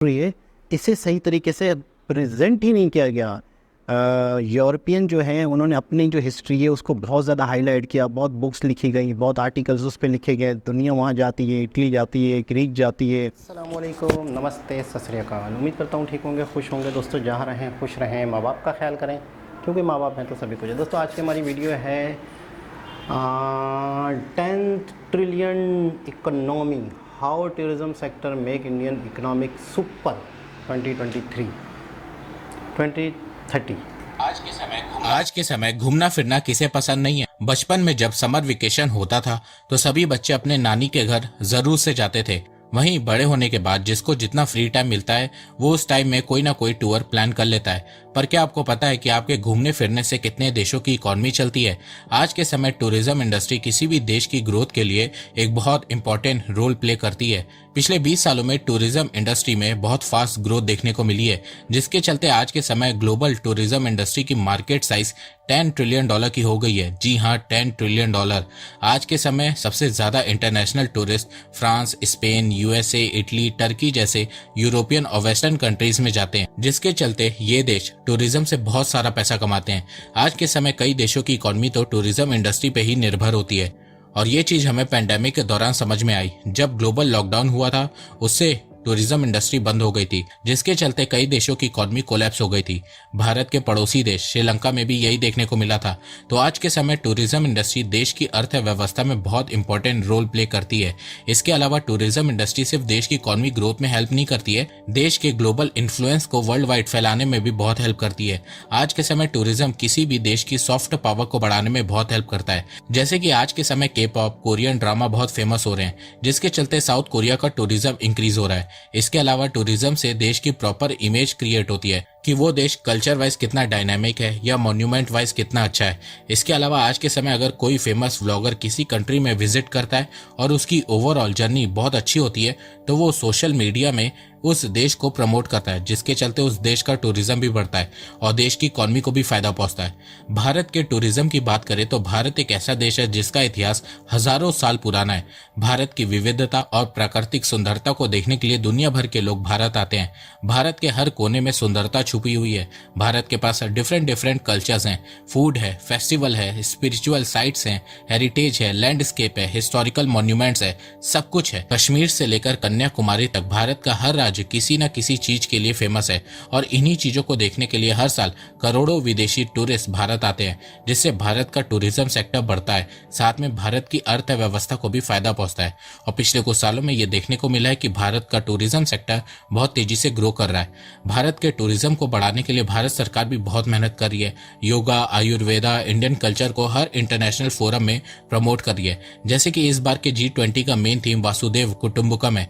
है, इसे सही तरीके से प्रेजेंट ही नहीं किया गया। यूरोपियन जो है उन्होंने अपनी जो हिस्ट्री है उसको बहुत ज़्यादा हाईलाइट किया, बहुत बुक्स लिखी गई, बहुत आर्टिकल्स उस पर लिखे गए। दुनिया वहाँ जाती है, इटली जाती है, ग्रीक जाती है। अस्सलाम वालेकुम, नमस्ते, सत श्री अकाल। उम्मीद करता हूँ ठीक होंगे, खुश होंगे। दोस्तों जहाँ रहें खुश रहें, माँ बाप का ख्याल करें, क्योंकि माँ बाप हैं तो सभी कुछ है। दोस्तों आज की हमारी वीडियो है 10th trillion economy, how tourism sector make Indian economic super 2030। आज के समय घूमना फिरना किसे पसंद नहीं है। बचपन में जब समर वेकेशन होता था तो सभी बच्चे अपने नानी के घर जरूर से जाते थे। वहीं बड़े होने के बाद जिसको जितना फ्री टाइम मिलता है वो उस टाइम में कोई ना कोई टूर प्लान कर लेता है। पर क्या आपको पता है कि आपके घूमने फिरने से कितने देशों की इकोनॉमी चलती है? आज के समय टूरिज्म इंडस्ट्री किसी भी देश की ग्रोथ के लिए एक बहुत इंपॉर्टेंट रोल प्ले करती है। पिछले 20 सालों में टूरिज्म इंडस्ट्री में बहुत फास्ट ग्रोथ देखने को मिली है, जिसके चलते आज के समय ग्लोबल टूरिज्म इंडस्ट्री की मार्केट साइज $10 ट्रिलियन की हो गई है। जी हाँ, $10 ट्रिलियन। आज के समय सबसे ज्यादा international tourist France, Spain, USA, Italy, Turkey जैसे यूरोपियन और वेस्टर्न कंट्रीज में जाते हैं, जिसके चलते ये देश टूरिज्म से बहुत सारा पैसा कमाते हैं। आज के समय कई देशों की इकोनॉमी तो टूरिज्म इंडस्ट्री पे ही निर्भर होती है, और ये चीज हमें पेंडेमिक के दौरान समझ में आई। जब ग्लोबल लॉकडाउन हुआ था उससे टूरिज्म इंडस्ट्री बंद हो गई थी, जिसके चलते कई देशों की इकोनॉमी कोलैप्स हो गई थी। भारत के पड़ोसी देश श्रीलंका में भी यही देखने को मिला था। तो आज के समय टूरिज्म इंडस्ट्री देश की अर्थव्यवस्था में बहुत इंपॉर्टेंट रोल प्ले करती है। इसके अलावा टूरिज्म इंडस्ट्री सिर्फ देश की इकोनॉमी ग्रोथ में हेल्प नहीं करती है, देश के ग्लोबल इन्फ्लुएंस को वर्ल्ड वाइड फैलाने में भी बहुत हेल्प करती है। आज के समय टूरिज्म किसी भी देश की सॉफ्ट पावर को बढ़ाने में बहुत हेल्प करता है। जैसे कि आज के समय के पॉप, कोरियन ड्रामा बहुत फेमस हो रहे हैं, जिसके चलते साउथ कोरिया का टूरिज्म इंक्रीज हो रहा है। इसके अलावा टूरिज्म से देश की प्रॉपर इमेज क्रिएट होती है कि वो देश कल्चर वाइज कितना डायनामिक है या मॉन्यूमेंट वाइज कितना अच्छा है। इसके अलावा आज के समय अगर कोई फेमस व्लॉगर किसी कंट्री में विजिट करता है और उसकी ओवरऑल जर्नी बहुत अच्छी होती है तो वो सोशल मीडिया में उस देश को प्रमोट करता है, जिसके चलते उस देश का टूरिज्म भी बढ़ता है और देश की इकोनॉमी को भी फायदा पहुंचता है। भारत के टूरिज्म की बात करें तो भारत एक ऐसा देश है जिसका इतिहास हजारों साल पुराना है। भारत की विविधता और प्राकृतिक सुंदरता को देखने के लिए दुनिया भर के लोग भारत आते हैं। भारत के हर कोने में सुंदरता छुपी हुई है। भारत के पास डिफरेंट कल्चर्स हैं, फूड है, फेस्टिवल है, स्पिरिचुअल साइट्स हैं, हेरिटेज है, लैंडस्केप है, हिस्टोरिकल मॉन्यूमेंट्स है, सब कुछ है। कश्मीर से लेकर कन्याकुमारी तक भारत का हर राज्य किसी न किसी चीज के लिए फेमस है, और इन्हीं चीजों को देखने के लिए हर साल करोड़ों विदेशी टूरिस्ट भारत आते हैं, जिससे भारत का टूरिज्म सेक्टर बढ़ता है, साथ में भारत की अर्थव्यवस्था को भी फायदा पहुंचता है। और पिछले कुछ सालों में ये देखने को मिला है कि भारत का टूरिज्म सेक्टर बहुत तेजी से ग्रो कर रहा है। भारत के टूरिज्म को बढ़ाने के लिए भारत सरकार भी बहुत मेहनत कर रही है। योगा, आयुर्वेदा, इंडियन कल्चर को हर इंटरनेशनल फोरम में प्रमोट कर रही है, जैसे कि इस बार के G20 का मेन थीम वासुदेव कुटुंबकम है।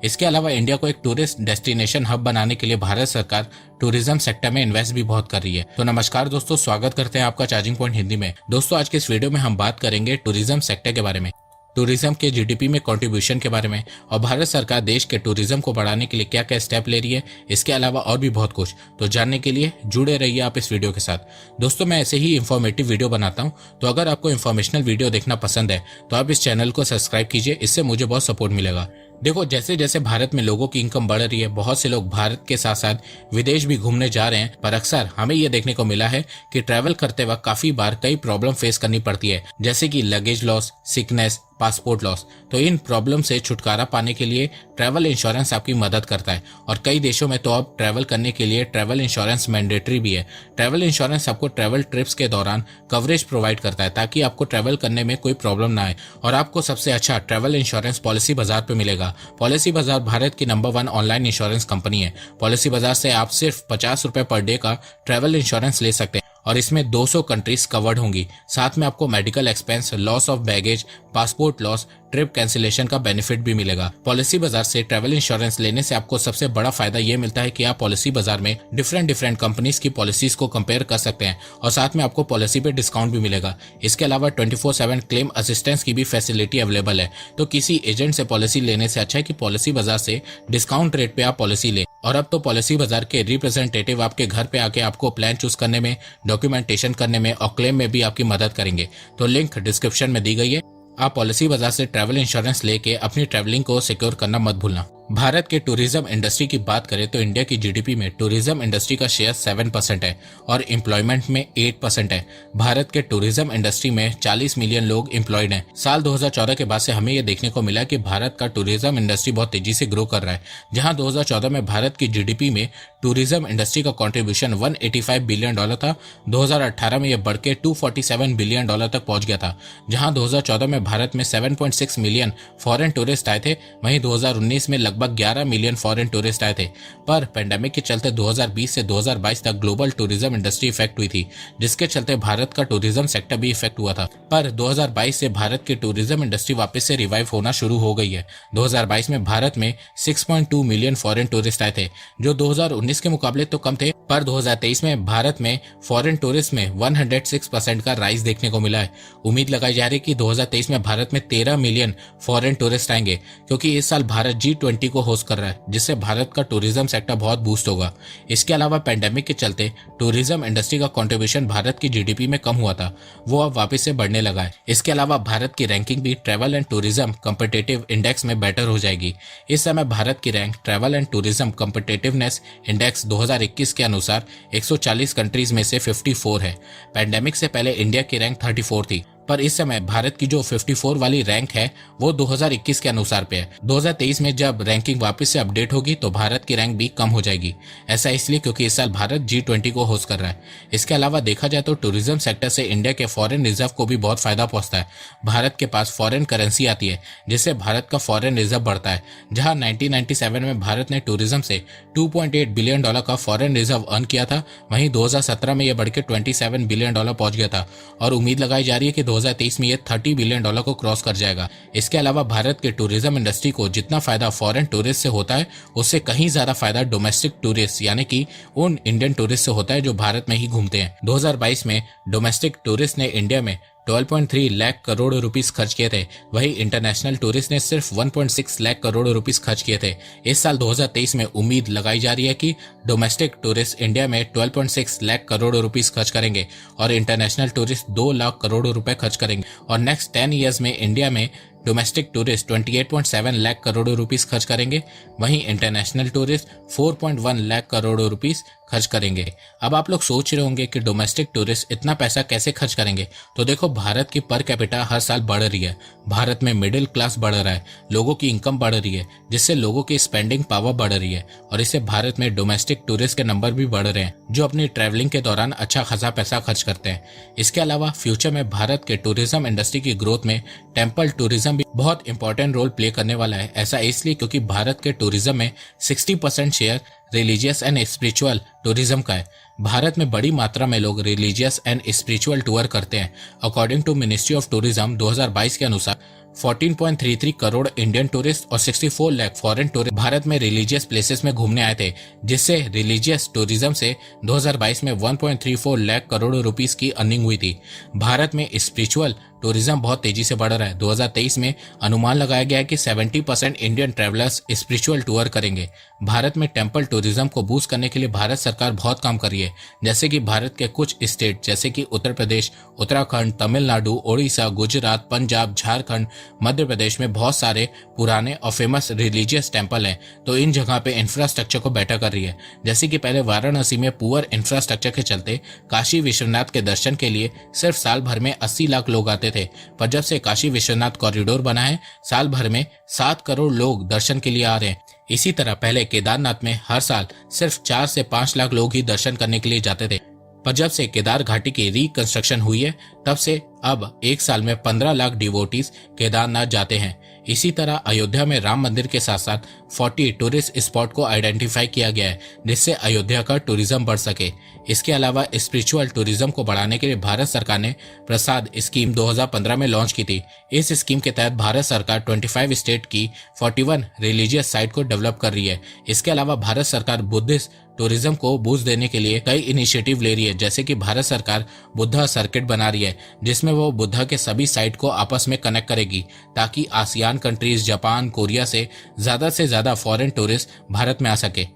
इसके अलावा इंडिया को एक टूरिस्ट डेस्टिनेशन हब बनाने के लिए भारत सरकार टूरिज्म सेक्टर में इन्वेस्ट भी बहुत कर रही है। तो नमस्कार दोस्तों, स्वागत करते हैं आपका चार्जिंग पॉइंट हिंदी में। दोस्तों आज के इस वीडियो में हम बात करेंगे टूरिज्म सेक्टर के बारे में, टूरिज्म के जीडीपी में कंट्रीब्यूशन के बारे में, और भारत सरकार देश के टूरिज्म को बढ़ाने के लिए क्या क्या स्टेप ले रही है। इसके अलावा और भी बहुत कुछ, तो जानने के लिए जुड़े रहिए आप इस वीडियो के साथ। दोस्तों मैं ऐसे ही इंफॉर्मेटिव वीडियो बनाता हूं, तो अगर आपको इंफॉर्मेशनल वीडियो देखना पसंद है तो आप इस चैनल को सब्सक्राइब कीजिए, इससे मुझे बहुत सपोर्ट मिलेगा। देखो जैसे जैसे भारत में लोगों की इनकम बढ़ रही है, बहुत से लोग भारत के साथ साथ विदेश भी घूमने जा रहे हैं, पर अक्सर हमें यह देखने को मिला है कि ट्रैवल करते वक्त काफी बार कई प्रॉब्लम फेस करनी पड़ती है, जैसे कि luggage loss, sickness, passport loss. तो इन प्रॉब्लम से छुटकारा पाने के लिए ट्रैवल इंश्योरेंस आपकी मदद करता है, और कई देशों में तो अब ट्रैवल करने के लिए ट्रैवल इंश्योरेंस मैंडेटरी भी है। ट्रैवल इंश्योरेंस आपको ट्रैवल ट्रिप्स के दौरान कवरेज प्रोवाइड करता है, ताकि आपको ट्रैवल करने में कोई प्रॉब्लम ना आए, और आपको सबसे अच्छा ट्रैवल इंश्योरेंस पॉलिसी बाजार पे मिलेगा। पॉलिसी बाजार भारत की नंबर 1 ऑनलाइन इंश्योरेंस कंपनी है। पॉलिसी बाजार से आप सिर्फ ₹50 पर डे का ट्रैवल इंश्योरेंस ले सकते हैं, और इसमें 200 कंट्रीज कवर्ड होंगी। साथ में आपको medical expense, loss of baggage, passport loss, trip cancellation का बेनिफिट भी मिलेगा। पॉलिसी बाजार से ट्रैवल इंश्योरेंस लेने से आपको सबसे बड़ा फायदा ये मिलता है कि आप पॉलिसी बाजार में डिफरेंट कंपनीज की पॉलिसीज को कंपेयर कर सकते हैं, और साथ में आपको पॉलिसी पे डिस्काउंट भी मिलेगा। इसके अलावा 24/7 क्लेम असिस्टेंस की भी फैसिलिटी अवेलेबल है। तो किसी एजेंट से पॉलिसी लेने से अच्छा है कि पॉलिसी बाजार से डिस्काउंट रेट पे आप पॉलिसी लें। और अब तो पॉलिसी बाजार के रिप्रेजेंटेटिव आपके घर पे आके आपको प्लान चूज करने में, डॉक्यूमेंटेशन करने में और क्लेम में भी आपकी मदद करेंगे। तो लिंक डिस्क्रिप्शन में दी गई है। आप पॉलिसी बाजार से ट्रैवल इंश्योरेंस लेके अपनी ट्रैवलिंग को सिक्योर करना मत भूलना। भारत के टूरिज्म इंडस्ट्री की बात करें तो इंडिया की जीडीपी में टूरिज्म इंडस्ट्री का शेयर 7% है और एम्प्लॉयमेंट में 8% है। भारत के टूरिज्म इंडस्ट्री में 40 मिलियन लोग एम्प्लॉयड हैं। साल 2014 के बाद से हमें यह देखने को मिला कि भारत का टूरिज्म इंडस्ट्री बहुत तेजी से ग्रो कर रहा है, जहां 2014 में भारत की जीडीपी में टूरिज्म इंडस्ट्री का कंट्रीब्यूशन $185 बिलियन था। 2018 में यह बढ़ के $247 बिलियन तक पहुंच गया था, जहां 2014 में भारत में 7.6 मिलियन फॉरेन टूरिस्ट आए थे, वहीं 2019 में लगभग 11 मिलियन फॉरेन टूरिस्ट आए थे। पर पेंडेमिक के चलते 2020 से 2022 तक ग्लोबल टूरिज्म इंडस्ट्री इफेक्ट हुई थी, जिसके चलते भारत का टूरिज्म सेक्टर भी इफेक्ट हुआ था। पर 2022 से भारत की टूरिज्म इंडस्ट्री वापस से रिवाइव होना शुरू हो गई है। 2022 में भारत में 6.2 मिलियन फॉरेन टूरिस्ट आए थे, जो 2019 के मुकाबले तो कम थे, पर 2023 में भारत में फॉरेन टूरिस्ट में 106% का राइज देखने को मिला है। उम्मीद लगाई जा रही है कि 2023 में भारत में 13 मिलियन फॉरेन टूरिस्ट आएंगे, क्योंकि इस साल भारत G20 को होस्ट कर रहा है, जिससे भारत का टूरिज्म सेक्टर बहुत बूस्ट होगा। इसके अलावा पेंडेमिक के चलते टूरिज्म इंडस्ट्री का कंट्रीब्यूशन भारत की जीडीपी में कम हुआ था, वो अब वापस से बढ़ने लगा है। इसके अलावा भारत की रैंकिंग भी travel and tourism competitive index में बेटर हो जाएगी। इस समय भारत की rank travel and tourism competitiveness index 2021 के अनुसार 140 कंट्रीज में से 54 है। पेंडेमिक से पहले इंडिया की रैंक 34 थी, पर इस समय भारत की जो 54 वाली रैंक है वो 2021 के अनुसार पे है। 2023 में जब रैंकिंग वापस से अपडेट होगी तो भारत की रैंक भी कम हो जाएगी। ऐसा इसलिए क्योंकि इस साल भारत G20 को होस्ट कर रहा है। इसके अलावा देखा जाए तो टूरिज्म सेक्टर से इंडिया के फॉरेन रिजर्व को भी बहुत फायदा पहुंचता है। भारत के पास फॉरेन करेंसी आती है, जिससे भारत का फॉरेन रिजर्व बढ़ता है। जहां 1997 में भारत ने टूरिज्म से $2.8 बिलियन का फॉरेन रिजर्व अर्न किया था, वहीं 2017 में यह बढ़ के $27 बिलियन पहुंच गया था और उम्मीद लगाई जा रही है कि 2023 में ये $30 बिलियन को क्रॉस कर जाएगा। इसके अलावा भारत के टूरिज्म इंडस्ट्री को जितना फायदा फॉरेन टूरिस्ट से होता है, उससे कहीं ज्यादा फायदा डोमेस्टिक टूरिस्ट यानी कि उन इंडियन टूरिस्ट से होता है जो भारत में ही घूमते हैं। 2022 में डोमेस्टिक टूरिस्ट ने इंडिया में 12.3 लाख करोड़ रुपीस खर्च किए थे, वही इंटरनेशनल टूरिस्ट ने सिर्फ 1.6 लाख करोड़ रुपीस खर्च किए थे। इस साल 2023 में उम्मीद लगाई जा रही है कि डोमेस्टिक टूरिस्ट इंडिया में 12.6 लाख करोड़ रुपीस खर्च करेंगे और इंटरनेशनल टूरिस्ट 2 लाख करोड़ रुपए खर्च करेंगे और नेक्स्ट 10 ईयर्स में इंडिया में domestic tourist 28.7 lakh crore rupees खर्च करेंगे, वहीं international tourist 4.1 lakh crore rupees खर्च करेंगे। अब आप लोग सोच रहे होंगे कि डोमेस्टिक टूरिस्ट इतना पैसा कैसे खर्च करेंगे, तो देखो भारत की पर कैपिटा हर साल बढ़ रही है। भारत में मिडिल क्लास बढ़ रहा है, लोगों की इनकम बढ़ रही है, जिससे लोगों की स्पेंडिंग पावर बढ़ रही है और इससे भारत में डोमेस्टिक टूरिस्ट के नंबर भी बढ़ रहे हैं, जो अपनी ट्रैवलिंग के दौरान अच्छा खासा पैसा खर्च करते हैं। इसके अलावा फ्यूचर में भारत के टूरिज्म इंडस्ट्री की ग्रोथ में टेम्पल टूरिज्म भी बहुत इंपॉर्टेंट रोल प्ले करने वाला है। ऐसा इसलिए क्योंकि भारत के टूरिज्म में 60% share religious and spiritual tourism का है। भारत में बड़ी मात्रा में लोग रिलीजियस एंड स्पिरिचुअल टूर करते हैं। According to ministry of tourism 2022 के अनुसार 14.33 करोड़ इंडियन टूरिस्ट और 64 लाख फॉरेन टूरिस्ट भारत में रिलीजियस प्लेसेस में घूमने आए थे, जिससे रिलीजियस टूरिज्म से 2022 में 1.34 लाख करोड़ रुपीस की अर्निंग हुई थी। भारत में स्पिरिचुअल टूरिज्म बहुत तेजी से बढ़ रहा है। 2023 में अनुमान लगाया गया है कि 70% इंडियन ट्रैवलर्स स्पिरिचुअल टूर करेंगे। भारत में टेम्पल टूरिज्म को बूस्ट करने के लिए भारत सरकार बहुत काम कर रही है, जैसे कि भारत के कुछ स्टेट जैसे कि उत्तर प्रदेश, उत्तराखंड, तमिलनाडु, ओडिशा, गुजरात, पंजाब, झारखंड, मध्य प्रदेश में बहुत सारे पुराने और फेमस रिलीजियस टेम्पल हैं, तो इन जगह पे इंफ्रास्ट्रक्चर को बेटर कर रही है। जैसे कि पहले वाराणसी में पुअर इंफ्रास्ट्रक्चर के चलते काशी विश्वनाथ के दर्शन के लिए सिर्फ साल भर में 80 लाख लोग आते थे, पर जब से काशी विश्वनाथ कॉरिडोर बना है, साल भर में 7 करोड़ लोग दर्शन के लिए आ रहे हैं। इसी तरह पहले केदारनाथ में हर साल सिर्फ 4 से 5 लाख लोग ही दर्शन करने के लिए जाते थे, पर जब से केदार घाटी की रिकंस्ट्रक्शन हुई है, तब से अब एक साल में 15 लाख डिवोटीज केदारनाथ जाते हैं। इसी तरह अयोध्या में राम मंदिर के साथ साथ 40 टूरिस्ट स्पॉट को आइडेंटिफाई किया गया है, जिससे अयोध्या का टूरिज्म बढ़ सके। इसके अलावा स्पिरिचुअल टूरिज्म को बढ़ाने के लिए भारत सरकार ने प्रसाद स्कीम 2015 में लॉन्च की थी। इस स्कीम के तहत भारत सरकार 25 स्टेट की 41 रिलीजियस साइट को डेवलप कर रही है। इसके अलावा भारत सरकार बुद्धिस्ट टूरिज्म को बूस्ट देने के लिए कई इनिशिएटिव ले रही है, जैसे कि भारत सरकार बुद्धा सर्किट बना रही है, जिसमें वो बुद्धा के सभी साइट को आपस में कनेक्ट करेगी, ताकि आसियान कंट्रीज, जापान, कोरिया से ज्यादा फॉरेन टूरिस्ट भारत में आ सके।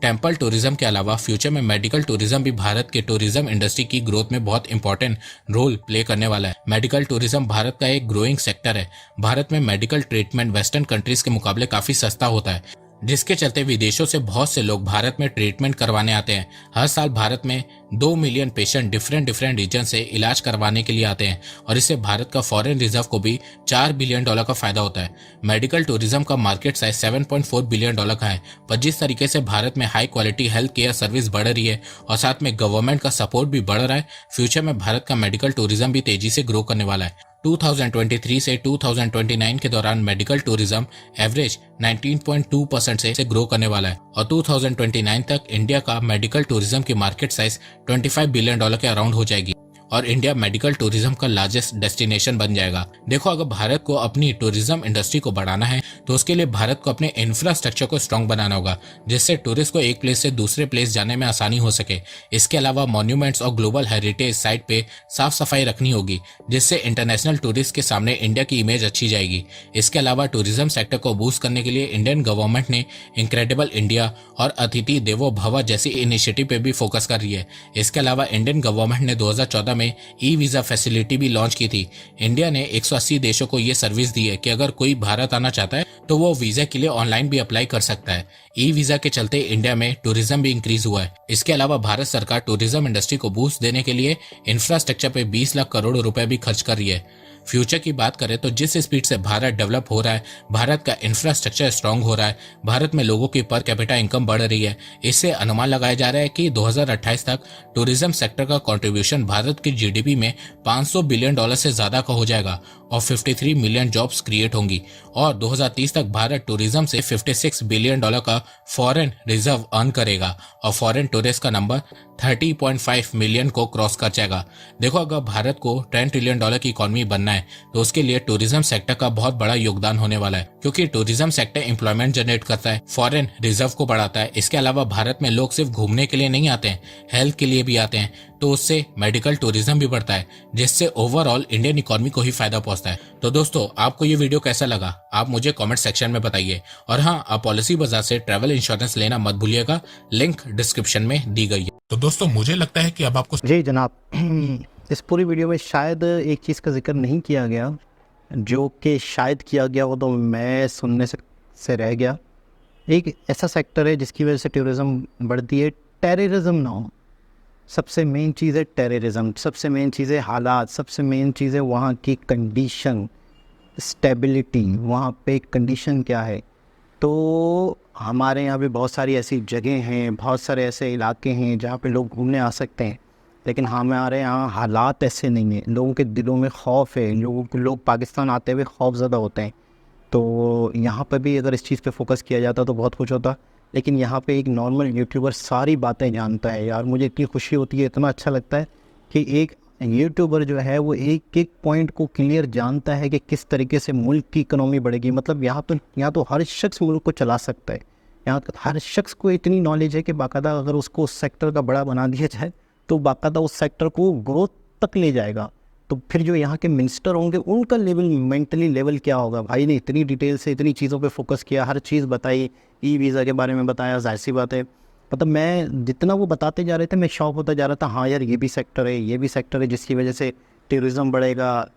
टेम्पल टूरिज्म के अलावा फ्यूचर में मेडिकल टूरिज्म भी भारत के टूरिज्म इंडस्ट्री की ग्रोथ में बहुत इंपॉर्टेंट रोल प्ले करने वाला है। मेडिकल टूरिज्म भारत का एक ग्रोइंग सेक्टर है। भारत में मेडिकल ट्रीटमेंट वेस्टर्न कंट्रीज के मुकाबले काफी सस्ता होता है, जिसके चलते विदेशों से बहुत से लोग भारत में ट्रीटमेंट करवाने आते हैं। हर साल भारत में 2 मिलियन पेशेंट डिफरेंट रीजन से इलाज करवाने के लिए आते हैं और इससे भारत का फॉरेन रिजर्व को भी $4 बिलियन का फायदा होता है। मेडिकल टूरिज्म का मार्केट साइज $7.4 बिलियन का है। पर जिस तरीके से भारत में high quality health care service बढ़ रही है और साथ में गवर्नमेंट का सपोर्ट भी बढ़ रहा है, फ्यूचर में भारत का मेडिकल टूरिज्म भी तेजी से ग्रो करने वाला है। 2023 से 2029 के दौरान मेडिकल टूरिज्म एवरेज 19.2% से ग्रो करने वाला है और 2029 तक इंडिया का मेडिकल टूरिज्म की मार्केट साइज $25 बिलियन के अराउंड हो जाएगी और इंडिया मेडिकल टूरिज्म का लार्जेस्ट डेस्टिनेशन बन जाएगा। देखो, अगर भारत को अपनी टूरिज्म इंडस्ट्री को बढ़ाना है तो उसके लिए भारत को अपने इंफ्रास्ट्रक्चर को स्ट्रॉन्ग बनाना होगा, जिससे टूरिस्ट को एक प्लेस से दूसरे प्लेस जाने में आसानी हो सके। इसके अलावा मॉन्यूमेंट्स और ग्लोबल हेरिटेज साइट पे साफ सफाई रखनी होगी, जिससे इंटरनेशनल टूरिस्ट के सामने इंडिया की इमेज अच्छी जाएगी। इसके अलावा टूरिज्म सेक्टर को बूस्ट करने के लिए इंडियन गवर्नमेंट ने इनक्रेडिबल इंडिया और अतिथि देवो भव जैसी इनिशिएटिव पे भी फोकस कर रही है। इसके अलावा इंडियन गवर्नमेंट ने 2014 में ई वीजा फैसिलिटी भी लॉन्च की थी। इंडिया ने 180 देशों को ये सर्विस दी है कि अगर कोई भारत आना चाहता है तो वो वीजा के लिए ऑनलाइन भी अप्लाई कर सकता है। ई वीजा के चलते इंडिया में टूरिज्म भी इंक्रीज हुआ है। इसके अलावा भारत सरकार टूरिज्म इंडस्ट्री को बूस्ट देने के लिए इंफ्रास्ट्रक्चर पे 20 लाख करोड़ रुपए भी खर्च कर रही है। फ्यूचर की बात करें तो जिस स्पीड से भारत डेवलप हो रहा है, भारत का इंफ्रास्ट्रक्चर स्ट्रांग हो रहा है, भारत में लोगों की पर कैपिटा इनकम बढ़ रही है, इससे अनुमान लगाया जा रहा है कि 2028 तक टूरिज्म सेक्टर का कंट्रीब्यूशन भारत की जीडीपी में $500 बिलियन से ज्यादा का हो जाएगा और 53 मिलियन जॉब्स क्रिएट होंगी और 2030 तक भारत टूरिज्म से $56 बिलियन का फॉरेन रिजर्व अर्न करेगा और फॉरेन टूरिस्ट का नंबर 30.5 मिलियन को क्रॉस कर जाएगा। देखो, अगर भारत को $10 ट्रिलियन की इकोनॉमी बनना है तो उसके लिए टूरिज्म सेक्टर का बहुत बड़ा योगदान होने वाला है, क्योंकि टूरिज्म सेक्टर एम्प्लॉयमेंट जनरेट करता है, फॉरेन रिजर्व को बढ़ाता है। इसके अलावा भारत में लोग सिर्फ घूमने के लिए नहीं आते हैं, हेल्थ के लिए भी आते हैं, तो उससे मेडिकल टूरिज्म भी बढ़ता है, जिससे ओवरऑल इंडियन इकोनॉमी को ही फायदा पहुंचता है। तो दोस्तों, आपको ये वीडियो कैसा लगा आप मुझे कमेंट सेक्शन में बताइए और हाँ, आप पॉलिसी बाजार से ट्रैवल इंश्योरेंस लेना मत भूलिएगा, लिंक डिस्क्रिप्शन में दी गई है। तो दोस्तों, मुझे लगता है कि अब आपको जी जनाब, इस पूरी वीडियो में शायद एक चीज़ का जिक्र नहीं किया गया, जो कि शायद किया गया वो तो मैं सुनने से रह गया। एक ऐसा सेक्टर है जिसकी वजह से टूरिज़्म बढ़ती है, टेररिज्म ना हो। सबसे मेन चीज़ है टेररिज्म, सबसे मेन चीज़ है हालात, सबसे मेन चीज़ है वहाँ की कंडीशन, स्टेबिलिटी, वहाँ पे कंडीशन क्या है। तो हमारे यहाँ पे बहुत सारी ऐसी जगह हैं, बहुत सारे ऐसे इलाके हैं जहाँ पे लोग घूमने आ सकते हैं, लेकिन हमारे यहाँ हालात ऐसे नहीं हैं। लोगों के दिलों में खौफ है, लोग पाकिस्तान आते हुए खौफ ज़्यादा होते हैं। तो यहाँ पर भी अगर इस चीज़ पे फोकस किया जाता तो बहुत कुछ होता, लेकिन यहाँ पे एक नॉर्मल यूट्यूबर सारी बातें जानता है। यार मुझे इतनी खुशी होती है, इतना अच्छा लगता है कि एक यूट्यूबर जो है वो एक एक पॉइंट को क्लियर जानता है कि किस तरीके से मुल्क की इकोनॉमी बढ़ेगी। मतलब यहाँ तो हर शख्स मुल्क को चला सकता है। यहाँ हर शख्स को इतनी नॉलेज है कि बाकायदा अगर उसको उस सेक्टर का बड़ा बना दिया जाए तो बाकायदा उस सेक्टर को ग्रोथ तक ले जाएगा। तो फिर जो यहाँ के मिनिस्टर होंगे उनका लेवल, मेंटली लेवल क्या होगा। भाई ने इतनी डिटेल से इतनी चीज़ों पे फोकस किया, हर चीज़ बताई, ई वीज़ा के बारे में बताया। जाहिर सी बात है, मतलब मैं जितना वो बताते जा रहे थे मैं शौक होता जा रहा था। हाँ यार, ये भी सेक्टर है, ये भी सेक्टर है जिसकी वजह से टूरिज़्म बढ़ेगा।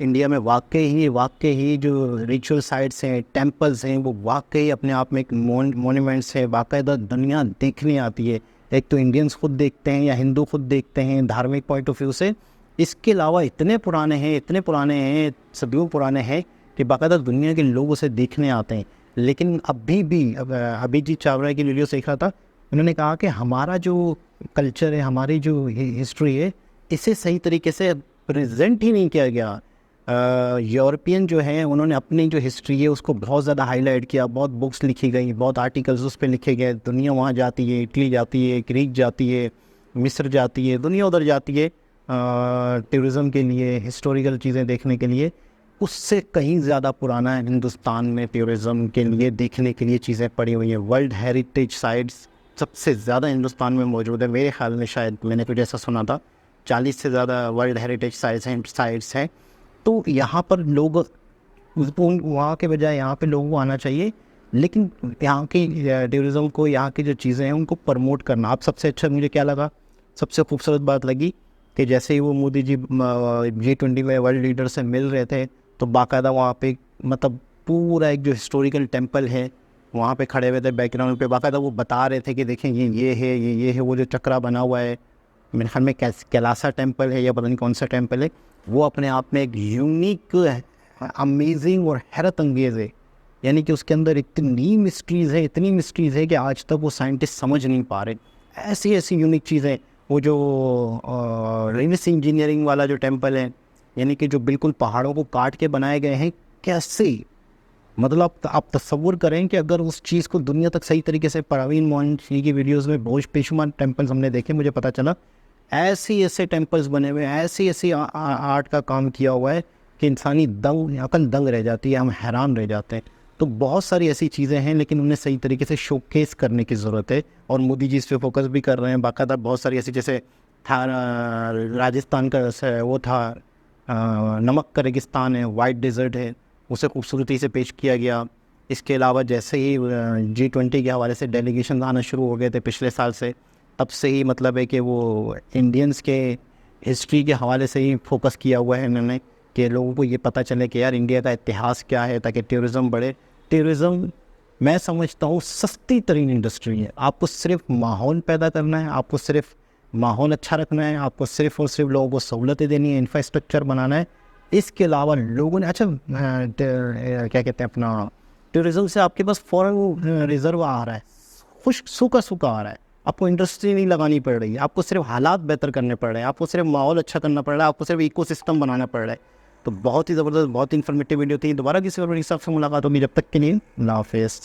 इंडिया में वाकई ही जो रिचुअल साइट्स हैं, टेम्पल्स हैं, वो वाकई अपने आप में एक मोन्यूमेंट्स है, बाकायदा दुनिया देखने आती है। एक तो इंडियंस खुद देखते हैं या हिंदू खुद देखते हैं धार्मिक पॉइंट ऑफ व्यू से। इसके अलावा इतने पुराने हैं, सदियों पुराने हैं कि बाकायदा दुनिया के लोग उसे देखने आते हैं। लेकिन अभी भी अभिजीत चावला की वीडियो देख रहा था, उन्होंने कहा कि हमारा जो कल्चर है, हमारी जो हिस्ट्री है, इसे सही तरीके से प्रेजेंट ही नहीं किया गया। यूरोपियन जो है उन्होंने अपनी जो हिस्ट्री है उसको बहुत ज़्यादा हाईलाइट किया, बहुत बुक्स लिखी गई, बहुत आर्टिकल्स उस पर लिखे गए। दुनिया वहाँ जाती है, इटली जाती है, ग्रीक जाती है, मिस्र जाती है, दुनिया उधर जाती है टूरिज़म के लिए, हिस्टोरिकल चीज़ें देखने के लिए। उससे कहीं ज़्यादा पुराना है हिंदुस्तान में टूरिज़म के लिए देखने के लिए चीज़ें पड़ी हुई हैं। वर्ल्ड हेरिटेज साइट्स सबसे ज़्यादा हिंदुस्तान में मौजूद है। मेरे ख्याल में, शायद मैंने कुछ ऐसा सुना था, 40 से ज़्यादा वर्ल्ड हेरिटेज साइट्स हैं। तो यहाँ पर लोग वहाँ के बजाय यहाँ पे लोगों को आना चाहिए, लेकिन यहाँ की टूरिज़म को, यहाँ की जो चीज़ें हैं उनको प्रमोट करना। आप सबसे अच्छा मुझे क्या लगा, सबसे खूबसूरत बात लगी कि जैसे ही वो मोदी जी G20 में वर्ल्ड लीडर से मिल रहे थे तो बाकायदा वहाँ पे मतलब पूरा एक जो हिस्टोरिकल टेम्पल है वहाँ पे खड़े हुए थे बैकग्राउंड पे, बाकायदा वो बता रहे थे कि देखें ये है, ये है, वो जो चक्रा बना हुआ है, मेरे ख्याल में कैलासा टेम्पल है या पता नहीं कौन सा टेम्पल है, वो अपने आप में एक यूनिक, अमेजिंग और हैरत अंगेज़ है। यानी कि उसके अंदर इतनी मिस्ट्रीज़ है, इतनी मिस्ट्रीज़ है कि आज तक वो साइंटिस्ट समझ नहीं पा रहे। ऐसी ऐसी यूनिक चीज़ें, वो जो रिवर्स इंजीनियरिंग वाला जो टेम्पल है, यानी कि जो बिल्कुल पहाड़ों को काट के बनाए गए हैं, कैसे, मतलब आप तसव्वुर करें कि अगर उस चीज़ को दुनिया तक सही तरीके से, परवीन मोहन जी की वीडियोस में बहुत बेशुमार टेम्पल्स हमने देखे, मुझे पता चला ऐसे ऐसे टेम्पल्स बने हुए हैं, ऐसी ऐसी आर्ट का काम किया हुआ है कि इंसानी दंग, अकल दंग रह जाती है, हम हैरान रह जाते हैं। तो बहुत सारी ऐसी चीज़ें हैं, लेकिन उन्हें सही तरीके से शोकेस करने की ज़रूरत है, और मोदी जी इस पर फोकस भी कर रहे हैं। बाकायदा बहुत सारी ऐसी, जैसे था राजस्थान का वो था नमक का रेगिस्तान है, वाइट डेजर्ट है, उसे खूबसूरती से पेश किया गया। इसके अलावा जैसे ही G20 के हवाले से डेलीगेशन आना शुरू हो गए थे पिछले साल से, तब से ही मतलब है कि वो इंडियंस के हिस्ट्री के हवाले से ही फोकस किया हुआ है इन्होंने, कि लोगों को ये पता चले कि यार इंडिया का इतिहास क्या है, ताकि टेररिज्म बढ़े। टेररिज्म मैं समझता हूँ सस्ती तरीन इंडस्ट्री है। आपको सिर्फ माहौल पैदा करना है, आपको सिर्फ माहौल अच्छा रखना है, आपको सिर्फ और सिर्फ लोगों को सहूलतें देनी है, इंफ्रास्ट्रक्चर बनाना है। इसके अलावा लोगों ने, अच्छा क्या कहते हैं अपना, टूरिज़्म से आपके पास फॉरेन रिजर्व आ रहा है, खुश सूखा सूखा आ रहा है, आपको इंडस्ट्री नहीं लगानी पड़ रही है, आपको सिर्फ हालात बेहतर करने पड़ रहे हैं, आपको सिर्फ माहौल अच्छा करना पड़ रहा है, आपको सिर्फ इकोसिस्टम बनाना पड़ रहा है। तो बहुत ही ज़बरदस्त, बहुत इन्फॉर्मेटिव वीडियो थी। दोबारा किसी और हिसाब से मुलाकात होगी, जब तक के लिए अल्लाह हाफ़िज़।